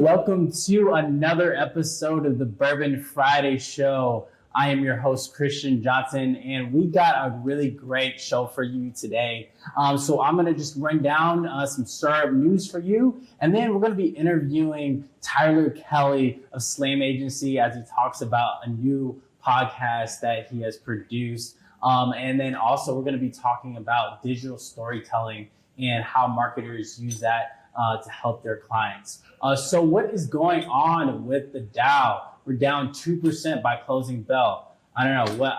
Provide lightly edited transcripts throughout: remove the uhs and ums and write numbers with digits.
Welcome to another episode of the Bourbon Friday Show. I am your host, Christian Johnson, and we got a really great show for you today. So I'm going to just run down some startup news for you, and then we're going to be interviewing Tyler Kelley of Slam Agency as he talks about a new podcast that he has produced. And then also we're going to be talking about digital storytelling and how marketers use that to help their clients. So what is going on with the Dow? We're down 2% by closing bell. I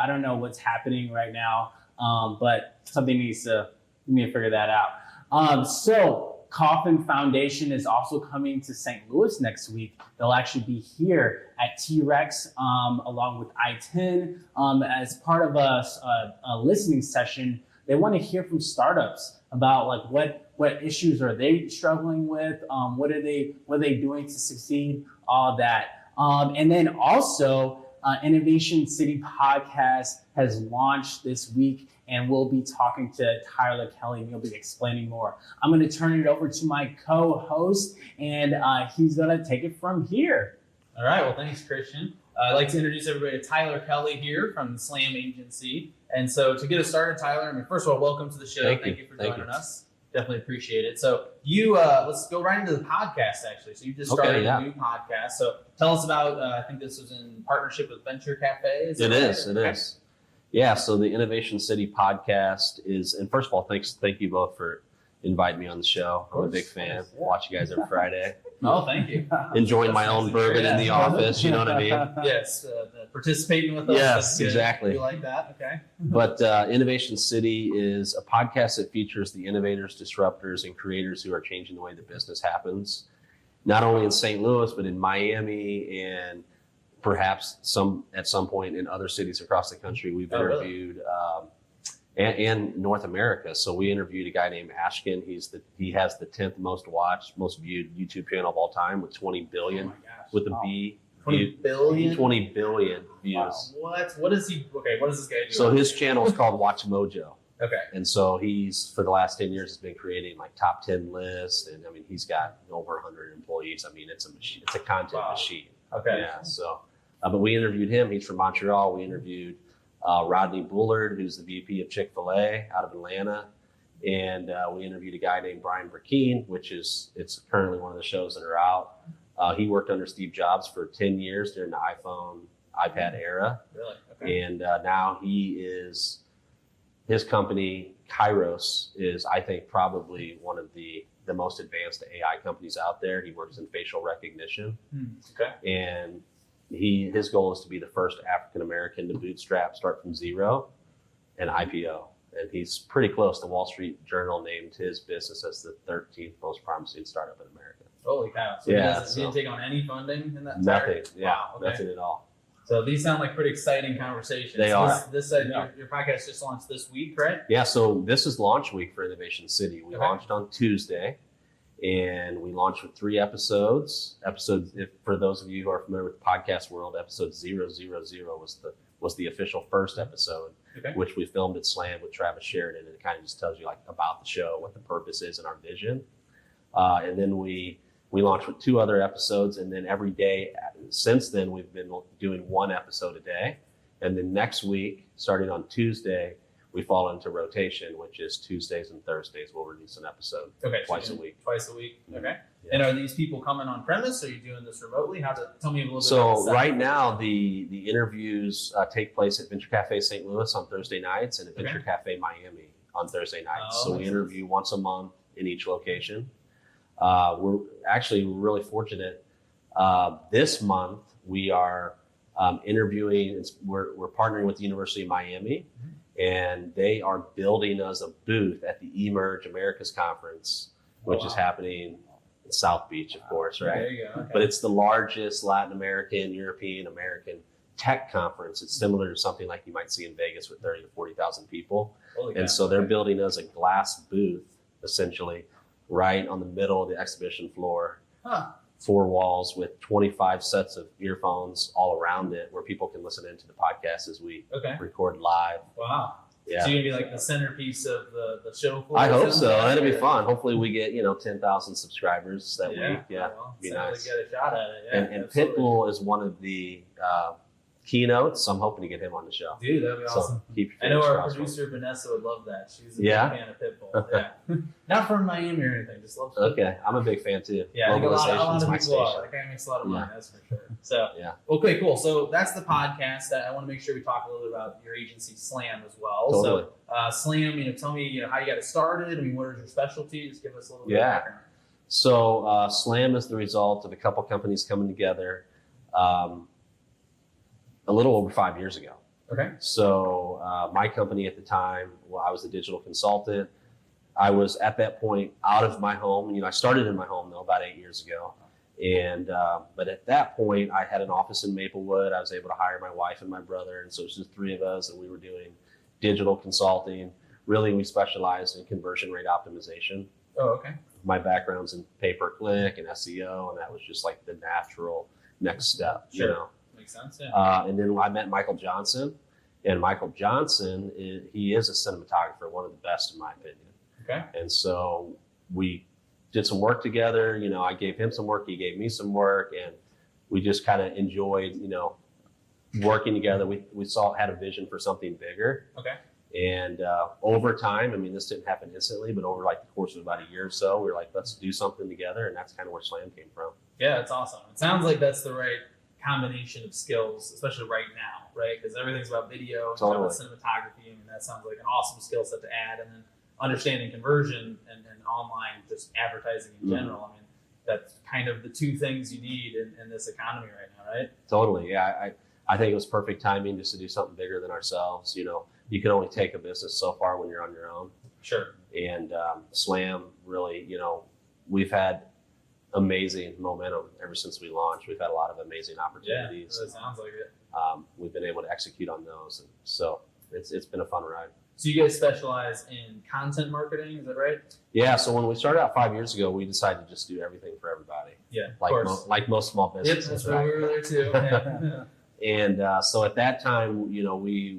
don't know what's happening right now, but something needs to figure that out. So Coffin Foundation is also coming to St. Louis next week. They'll actually be here at T-Rex along with I-10 as part of a listening session. They want to hear from startups about like what issues are they struggling with, what are they doing to succeed, all that. And then also Innovation City podcast has launched this week, and we'll be talking to Tyler Kelley, and he'll be explaining more. I'm going to turn it over to my co-host, and he's going to take it from here. All right. Well, thanks, Christian. I'd like to introduce everybody to Tyler Kelley here from the Slam Agency. And so to get us started, Tyler, first of all, welcome to the show. Thank you for joining us. Definitely appreciate it. So you, let's go right into the podcast, actually. So you just started a new podcast. So tell us about, I think this was in partnership with Venture Café. It is. Yeah, so the Innovation City podcast is, and first of all, thank you both for inviting me on the show. I'm a big fan. Watch you guys every Friday. Oh, thank you. Enjoying my own bourbon in the office, you know what I mean? Yes, participating with us. Yes, exactly. We like that, okay. But Innovation City is a podcast that features the innovators, disruptors, and creators who are changing the way the business happens, not only in St. Louis, but in Miami and perhaps at some point in other cities across the country. We've interviewed and North America. So we interviewed a guy named Ashkin. He has the 10th most watched, most viewed YouTube channel of all time with 20 billion with a B. 20 billion? 20 billion views. Wow. What is he? Okay, what does this guy do? So his channel is called Watch Mojo. Okay. And so he's, for the last 10 years, has been creating like top 10 lists. And I mean, he's got over 100 employees. I mean, it's a machine. It's a content machine. Okay. Yeah. So, but we interviewed him. He's from Montreal. We interviewed Rodney Bullard, who's the VP of Chick-fil-A out of Atlanta. And we interviewed a guy named Brian Burkeen, it's currently one of the shows that are out. He worked under Steve Jobs for 10 years during the iPhone, iPad era. Really? Okay. And now his company, Kairos, is, I think, probably one of the most advanced AI companies out there. He works in facial recognition. Okay. And his goal is to be the first African-American to bootstrap, start from zero, and IPO. And he's pretty close. The Wall Street Journal named his business as the 13th most promising startup in America. Holy cow. So he didn't take on any funding in that Nothing. Wow, okay. Nothing at all. So these sound like pretty exciting conversations. They are. Your podcast just launched this week, right? Yeah, so this is launch week for Innovation City. We launched on Tuesday. And we launched with 3 episodes. For those of you who are familiar with the podcast world, episode 000 was the official first episode, which we filmed at Slam with Travis Sheridan. And it kind of just tells you like about the show, what the purpose is and our vision. And then we launched with 2 other episodes. And then every day since then, we've been doing 1 episode a day. And then next week, starting on Tuesday, we fall into rotation, which is Tuesdays and Thursdays. We'll release an episode twice a week. Twice a week. Okay. Yeah. And are these people coming on premise? Or are you doing this remotely? Tell me a little bit So about that. right now, the interviews take place at Venture Café St. Louis on Thursday nights and at Venture Café Miami on Thursday nights. So we interview once a month in each location. We're actually really fortunate. This month, we are interviewing. We're partnering with the University of Miami. And they are building us a booth at the Emerge Americas Conference, which is happening in South Beach, of course, right? There you go. Okay. But it's the largest Latin American, European, American tech conference. It's similar to something like you might see in Vegas with 30 to 40,000 people. So they're building us a glass booth, essentially, right on the middle of the exhibition floor. 4 walls with 25 sets of earphones all around it where people can listen into the podcast as we record live. Wow. Yeah. So you're gonna be like the centerpiece of the show floor. I hope so. That'll be fun. Hopefully we get 10,000 subscribers that week. Yeah, well, be so nice. Get a shot at it. Yeah, and Pitbull is one of the keynotes. So I'm hoping to get him on the show. Dude, that'd be awesome. So keep your I know fingers our crossed. producer Vanessa would love that. She's a Yeah? big fan of Pitbull. Yeah, not from Miami or anything. Just loves. Okay, I'm a big fan too. Yeah, I think a lot Globalization's of my people are. station. That guy makes a lot of money, Yeah. that's for sure. So, Yeah. Okay, cool. So that's the podcast. I want to make sure we talk a little bit about your agency, Slam, as well. Totally. So, Slam, tell me, how you got it started. I mean, what is your specialty? Just give us a little bit of Yeah. background. So Slam is the result of a couple companies coming together a little over 5 years ago. Okay. So my company at the time, I was a digital consultant. I was at that point out of my home. I started in my home though about 8 years ago. And but at that point, I had an office in Maplewood. I was able to hire my wife and my brother, and so it was just three of us, and we were doing digital consulting. Really, we specialized in conversion rate optimization. Oh, okay. My background's in pay-per-click and SEO, and that was just like the natural next step. Sure. Makes sense. Yeah. And then I met Michael Johnson, and Michael Johnson he is a cinematographer, one of the best in my opinion. Okay. And so we did some work together. I gave him some work, he gave me some work, and we just kind of enjoyed, working together. We had a vision for something bigger. Okay. And over time, this didn't happen instantly, but over like the course of about a year or so, we were like, let's do something together, and that's kind of where Slam came from. Yeah, it's awesome. It sounds like that's the right combination of skills, especially right now, right? Because everything's about video, it's Totally. about cinematography. That sounds like an awesome skill set to add, and then understanding conversion and online just advertising in general. That's kind of the two things you need in this economy right now, right? Totally. Yeah. I think it was perfect timing just to do something bigger than ourselves. You can only take a business so far when you're on your own. Sure. And Slam really, we've had amazing momentum ever since we launched. We've had a lot of amazing opportunities. Yeah, that sounds like it. We've been able to execute on those. And so it's been a fun ride. So you guys specialize in content marketing, is that right? Yeah. So when we started out 5 years ago, we decided to just do everything for everybody. Yeah, of Like course. like most small Yep, businesses. that's why we were there too. Yeah. And so at that time, we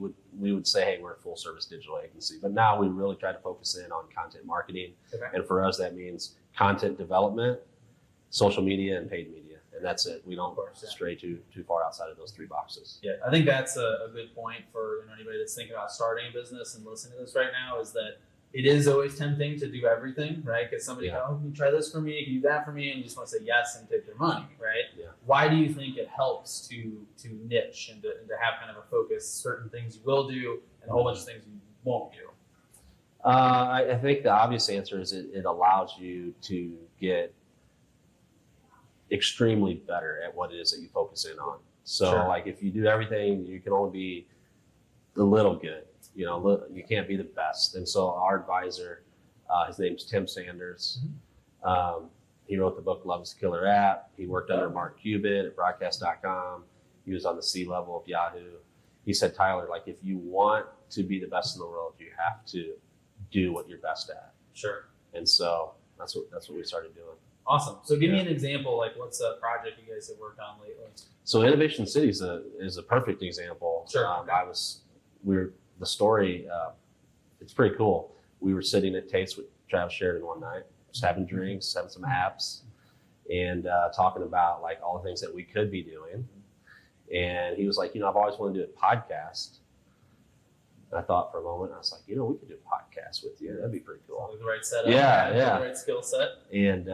would say, hey, we're a full service digital agency. But now we really try to focus in on content marketing. Okay. And for us, that means content development, social media, and paid media. And that's it. We don't stray too far outside of those three boxes. Yeah, I think that's a good point for anybody that's thinking about starting a business and listening to this right now, is that it is always tempting to do everything, right? Because somebody, can you try this for me? Can you do that for me? And you just want to say yes and take their money, right? Yeah. Why do you think it helps to niche and to have kind of a focus, certain things you will do and a whole bunch of things you won't do? I think the obvious answer is it allows you to get extremely better at what it is that you focus in on. So like if you do everything, you can only be a little good. You can't be the best. And so our advisor, his name's Tim Sanders. He wrote the book Love is a Killer App. He worked under Mark Cuban at broadcast.com. He was on the C-level of Yahoo. He said, Tyler, like if you want to be the best in the world, you have to do what you're best at. Sure. And so that's what we started doing. Awesome. So give me an example, like what's a project you guys have worked on lately? So Innovation City is a perfect example. Sure. The story, it's pretty cool. We were sitting at Tate's with Travis Sheridan one night, just having drinks, having some apps, and talking about like all the things that we could be doing. And he was like, I've always wanted to do a podcast. And I thought for a moment, I was like, we could do a podcast with you. That'd be pretty cool. Like the right setup. Yeah. The right skill set. And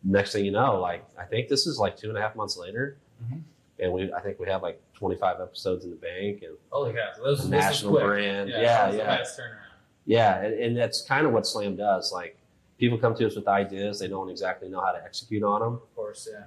next thing you know, like I think this is like 2.5 months later, and I think we have like 25 episodes in the bank and holy cow, so those national brand. Yeah. Fast turnaround. Yeah, and that's kind of what Slam does. Like people come to us with ideas, they don't exactly know how to execute on them. Of course, yeah.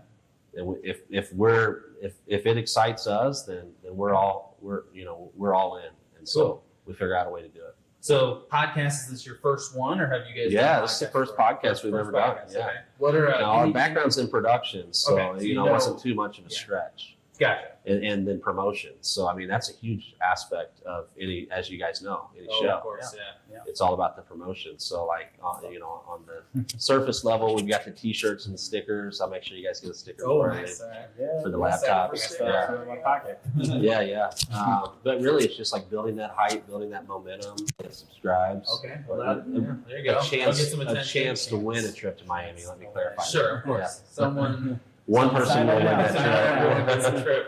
And if it excites us, then we're all in, and so we figure out a way to do it. So, podcast, is this your first one, or have you guys? Yeah, this is the first podcast we've ever done. Yeah. Okay. What are our background's in production, so Okay, so it wasn't too much of a stretch. Gotcha. and then promotions. So I mean, that's a huge aspect of any, as you guys know, any show. Of course, yeah. It's all about the promotion. So like, on the surface level, we've got the T-shirts and the stickers. I'll make sure you guys get a sticker for the laptops. Yeah. But really, it's just like building that hype, building that momentum, and subscribes. Okay. Well, there you go. A chance to win a trip to Miami. Let me clarify. Sure, of course. Someone. One person will win that trip. That's a trip,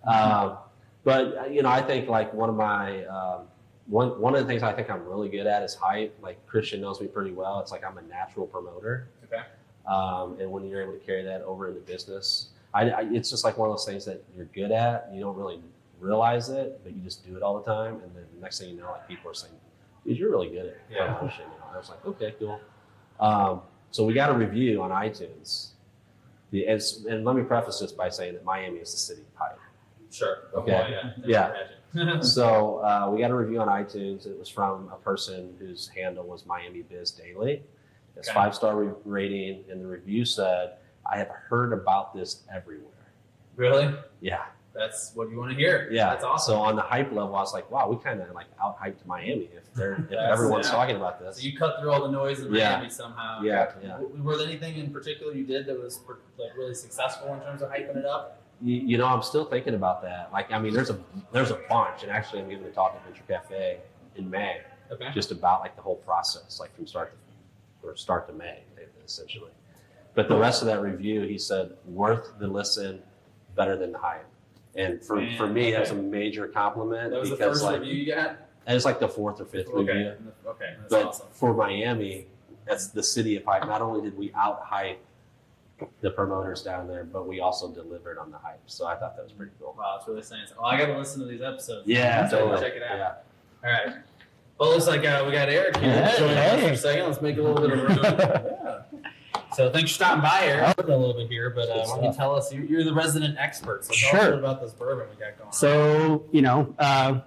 right? But I think like one of the things I think I'm really good at is hype. Like Christian knows me pretty well. It's like I'm a natural promoter. Okay. And when you're able to carry that over into business, it's just like one of those things that you're good at. You don't really realize it, but you just do it all the time. And then the next thing you know, like people are saying, "Dude, you're really good at promotion." I was like, "Okay, cool." So we got a review on iTunes. And let me preface this by saying that Miami is the city of hype. Sure. Okay. Yeah. So we got a review on iTunes. It was from a person whose handle was Miami Biz Daily. It's 5-star rating, and the review said, "I have heard about this everywhere." Really? Yeah. That's what you want to hear. Yeah. That's awesome. So on the hype level, I was like, wow, we kind of like out-hyped Miami if everyone's talking about this. So you cut through all the noise in Miami somehow. Yeah. Were there anything in particular you did that was like really successful in terms of hyping it up? I'm still thinking about that. Like, I mean, there's a bunch, and actually I'm giving a talk at Venture Cafe in May, just about like the whole process, like from start to May, essentially. But the rest of that review, he said, worth the listen, better than the hype. And for me, that's a major compliment. That was because the first review you got? And it's like the 4th or 5th review. Okay, that's but awesome. For Miami, that's the city of hype. Not only did we out-hype the promoters down there, but we also delivered on the hype. So I thought that was pretty cool. Wow, it's really saying. Well, I got to listen to these episodes. Yeah, totally. Check it out. Yeah. All right. Well, it looks like we got Eric here. Joining us for a second. Let's make a little bit of room. So thanks for stopping by, Eric. A little bit here, but why don't you tell us? You're the resident expert. So tell us a little about this bourbon we got going on. So,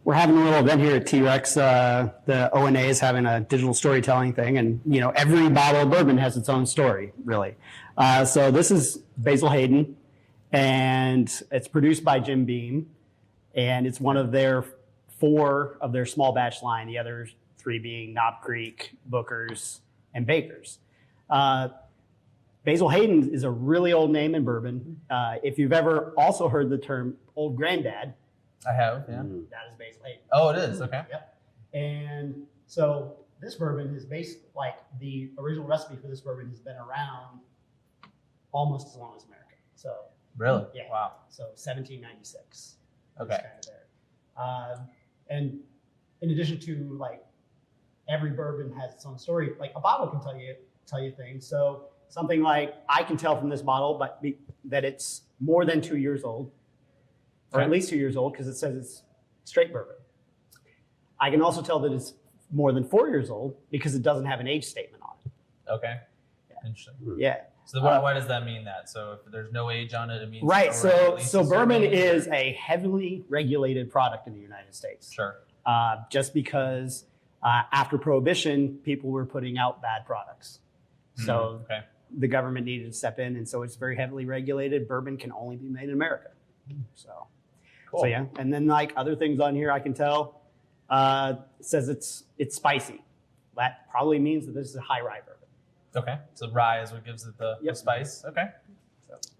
we're having a little event here at T-Rex. The ONA is having a digital storytelling thing, and every bottle of bourbon has its own story, really. So this is Basil Hayden, and it's produced by Jim Beam, and it's one of their 4 of their small batch line. The other 3 being Knob Creek, Booker's, and Baker's. Basil Hayden is a really old name in bourbon. If you've ever also heard the term Old Granddad, I have, yeah. That is Basil Hayden. Oh, it is, okay. Yep. And so this bourbon is the original recipe for this bourbon has been around almost as long as America. So really? Yeah. Wow. So 1796. Okay. Kind of there. And in addition to every bourbon has its own story, like a bottle can tell you things. So something like I can tell from this bottle, that it's more than 2 years old, or at least 2 years old, because it says it's straight bourbon. I can also tell that it's more than 4 years old because it doesn't have an age statement on it. Okay. Yeah. Interesting. Yeah. So why does that mean that? So if there's no age on it, it means right. So bourbon is a heavily regulated product in the United States. Sure. Just because after Prohibition, people were putting out bad products. So the government needed to step in, and so it's very heavily regulated. Bourbon can only be made in America. So, cool. So yeah, and then other things on here I can tell it says it's spicy. That probably means that this is a high rye bourbon. Okay, so rye is what gives it the spice. Okay,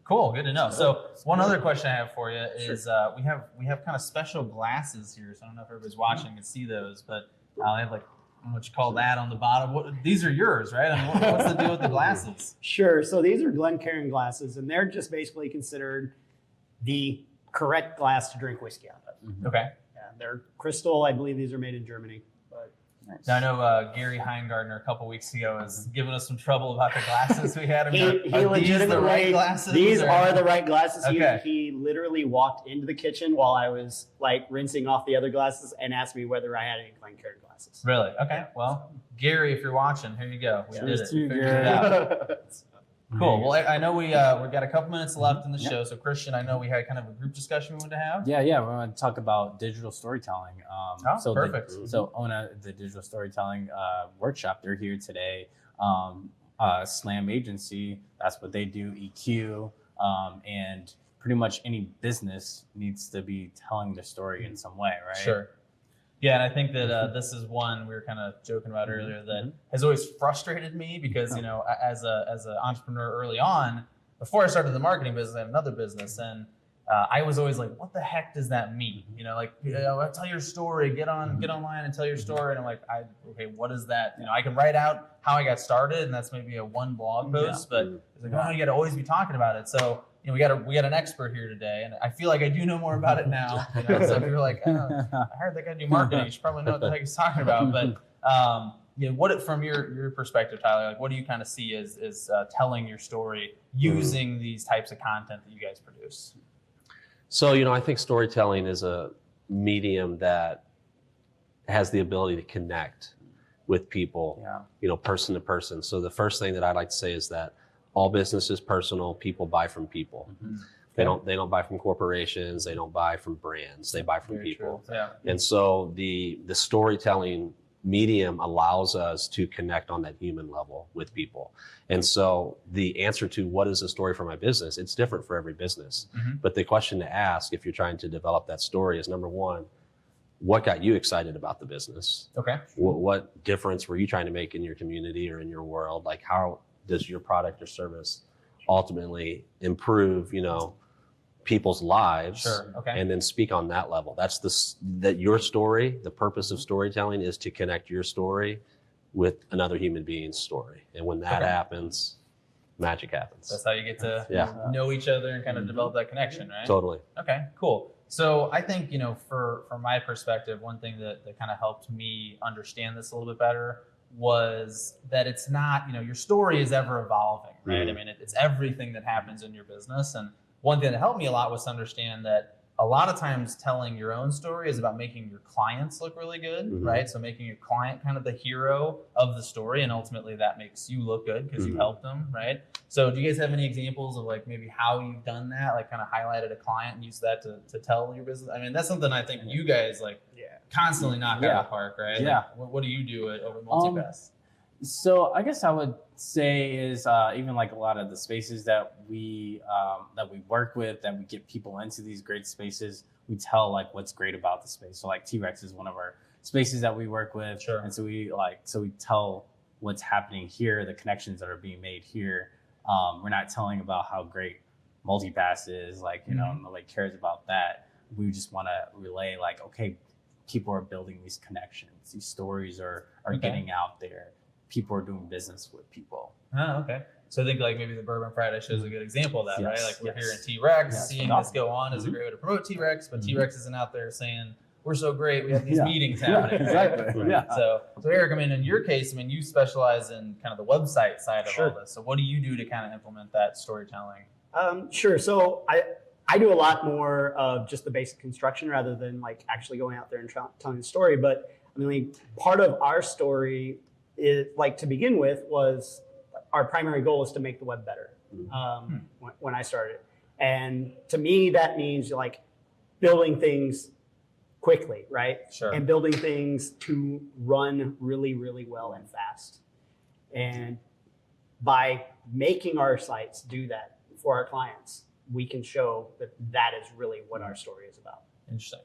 cool, good to know. So one other question I have for you is we have kind of special glasses here. So I don't know if everybody's watching and can see those, but I have I don't know what you call that on the bottom. These are yours, right? I mean, what's the deal with the glasses? Sure. So these are Glencairn glasses, and they're just basically considered the correct glass to drink whiskey out of. Mm-hmm. Okay. Yeah, they're crystal. I believe these are made in Germany. Nice. Now, I know Gary Heingartner a couple weeks ago was giving us some trouble about the glasses we had. He legitimately, the right glasses? These are the right glasses. Okay. He literally walked into the kitchen while I was rinsing off the other glasses and asked me whether I had any Glencairn glasses. Really? Okay. Well, Gary, if you're watching, here you go. We did it. We figured it out. Cool. Well, I know we've got a couple minutes left in the show. So, Christian, I know we had kind of a group discussion we wanted to have. Yeah. We want to talk about digital storytelling. Perfect. So, ONA, the digital storytelling workshop, they're here today. Slam Agency, that's what they do, EQ, and pretty much any business needs to be telling the story in some way, right? Sure. Yeah, and I think that this is one we were kind of joking about earlier that has always frustrated me because, you know, as an entrepreneur early on, before I started the marketing business, I had another business, and I was always like, what the heck does that mean? You know, like, tell your story, get online and tell your story. And I'm like, okay, what is that? You know, I can write out how I got started, and that's maybe a one blog post, but it's like, oh, you got to always be talking about it. So, you know, we got an expert here today, and I feel like I do know more about it now. You know? So if you're like, oh, I heard that guy do marketing, you should probably know what the heck he's talking about. But you know, from your perspective, Tyler, like, what do you kind of see as telling your story using these types of content that you guys produce? So, you know, I think storytelling is a medium that has the ability to connect with people, you know, person to person. So the first thing that I'd like to say is that all business is personal. People buy from people. They don't buy from corporations. They don't buy from brands. They buy from people. Yeah. And so the storytelling medium allows us to connect on that human level with people. And so the answer to what is the story for my business, it's different for every business. But the question to ask if you're trying to develop that story is, number one, what got you excited about the business? Okay. What difference were you trying to make in your community or in your world? Like, how does your product or service ultimately improve, you know, people's lives? Sure. Okay. And then speak on that level. That's that your story, the purpose of storytelling is to connect your story with another human being's story. And when that happens, magic happens. That's how you get to know each other and kind of develop that connection, right? Totally. Okay, cool. So I think, you know, from my perspective, one thing that kind of helped me understand this a little bit better was that it's not, you know, your story is ever evolving, right? I mean, it's everything that happens in your business. And one thing that helped me a lot was to understand that a lot of times telling your own story is about making your clients look really good, right? So making your client kind of the hero of the story, and ultimately that makes you look good because you helped them, right? So do you guys have any examples of like maybe how you've done that, like kind of highlighted a client and used that to tell your business? I mean, that's something I think you guys like constantly knock out of the park, right? Yeah. Like, what do you do at over Multipass? So I guess I would say is even like a lot of the spaces that we work with, that we get people into these great spaces, we tell like what's great about the space. So like T-Rex is one of our spaces that we work with. Sure. And so we tell what's happening here, the connections that are being made here. We're not telling about how great Multipass is, like, you know, nobody cares about that. We just want to relay like, okay, people are building these connections. These stories are getting out there. People are doing business with people. Oh, okay. So I think like maybe the Bourbon Friday show is a good example of that, right? Like we're here in T-Rex, seeing this go on is a great way to promote T-Rex, but T-Rex isn't out there saying, we're so great, we have these meetings happening. Exactly. Right? So Eric, I mean, in your case, I mean, you specialize in kind of the website side of all this. So what do you do to kind of implement that storytelling? Sure. So I do a lot more of just the basic construction rather than like actually going out there and telling the story. But I mean, like, part of our story is, like, to begin with, was our primary goal is to make the web better. When I started, and to me that means like building things quickly, right? Sure. And building things to run really, really well and fast. And by making our sites do that for our clients, we can show that that is really what our story is about. Interesting.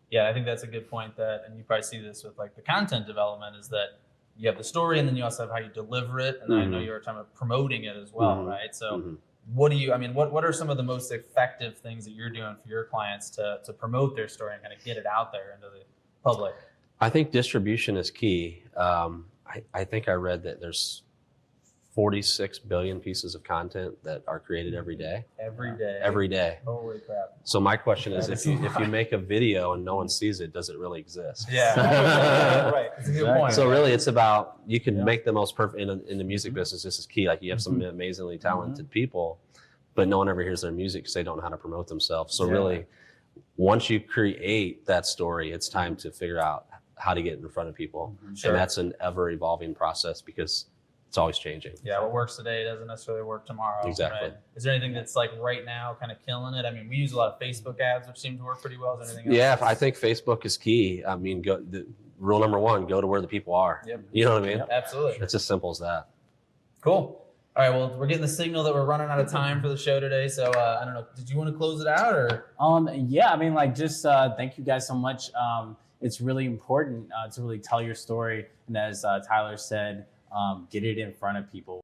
Yeah, I think that's a good point. That, and you probably see this with like the content development, is that you have the story and then you also have how you deliver it. And then I know you were talking about promoting it as well, right? So what are some of the most effective things that you're doing for your clients to promote their story and kind of get it out there into the public? I think distribution is key. I think I read that there's 46 billion pieces of content that are created every day. Every day. Holy crap. So my question is, if you make a video and no one sees it, does it really exist? Yeah. Right. That's a good point. So really it's about, you can make the most perfect, in the music business, this is key. Like, you have some amazingly talented people, but no one ever hears their music because they don't know how to promote themselves. So really, once you create that story, it's time to figure out how to get in front of people. Sure. And that's an ever evolving process because it's always changing. Yeah, what works today doesn't necessarily work tomorrow. Exactly. Right? Is there anything that's like right now kind of killing it? I mean, we use a lot of Facebook ads, which seem to work pretty well. Is there anything else? Yeah, I think Facebook is key. I mean, rule number one, go to where the people are. Yep. You know what I mean? Absolutely. It's as simple as that. Cool. All right, well, we're getting the signal that we're running out of time for the show today. So I don't know. Did you want to close it out or? Yeah, I mean, like, just thank you guys so much. It's really important to really tell your story. And as Tyler said, get it in front of people.